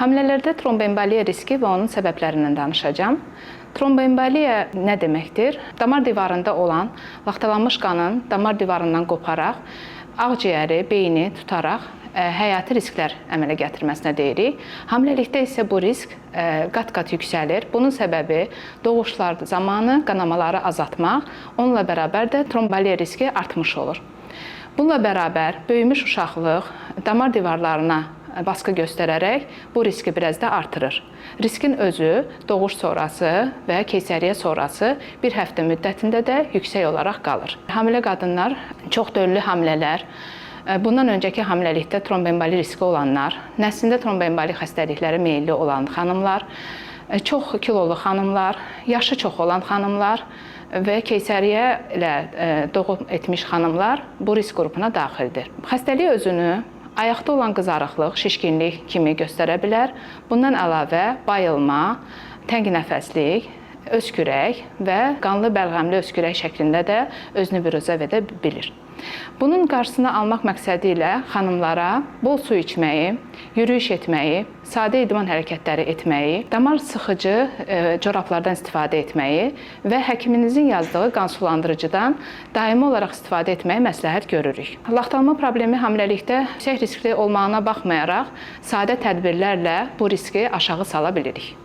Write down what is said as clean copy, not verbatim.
Hamilələrdə tromboemboliya riski və onun səbəblərindən danışacağam. Tromboemboliya nə deməkdir? Damar divarında olan laxtalanmış qanın damar divarından qoparaq, ağciyəri, beyni tutaraq həyati risklər əmələ gətirməsinə deyirik. Hamiləlikdə isə bu risk qat-qat yüksəlir. Bunun səbəbi doğuşlar zamanı qanamaları azaltmaq, onunla bərabər də tromboliya riski artmış olur. Bununla bərabər böyümüş uşaqlıq damar divarlarına baskı göstərərək bu riski biraz da artırır. Riskin özü doğuş sonrası və keysəriyyə sonrası bir həftə müddətində də yüksək olaraq qalır. Hamilə qadınlar, çoxdövrlü hamilələr, bundan öncəki hamiləlikdə tromboemboli riski olanlar, nəslində tromboemboli xəstəliklərə meyilli olan xanımlar, çox kilolu xanımlar, yaşı çox olan xanımlar və keysəriyyə ilə doğum etmiş xanımlar bu risk qrupuna daxildir. Xəstəlik özünü ayaqda olan qızarıqlıq, şişkinlik kimi göstərə bilər. Bundan əlavə bayılma, təngnəfəslik, öskürək və qanlı bəlğəmli öskürək şəklində də özünü büruzə verə bilir. Bunun qarşısını almaq məqsədi ilə xanımlara bol su içməyi, yürüyüş etməyi, sadə idman hərəkətləri etməyi, damar sıxıcı corablardan istifadə etməyi və həkiminizin yazdığı qan sulandırıcıdan daimi olaraq istifadə etməyi məsləhət görürük. Laxtalanma problemi hamiləlikdə yüksək riskli olmağına baxmayaraq, sadə tədbirlərlə bu riski aşağı sala bilirik.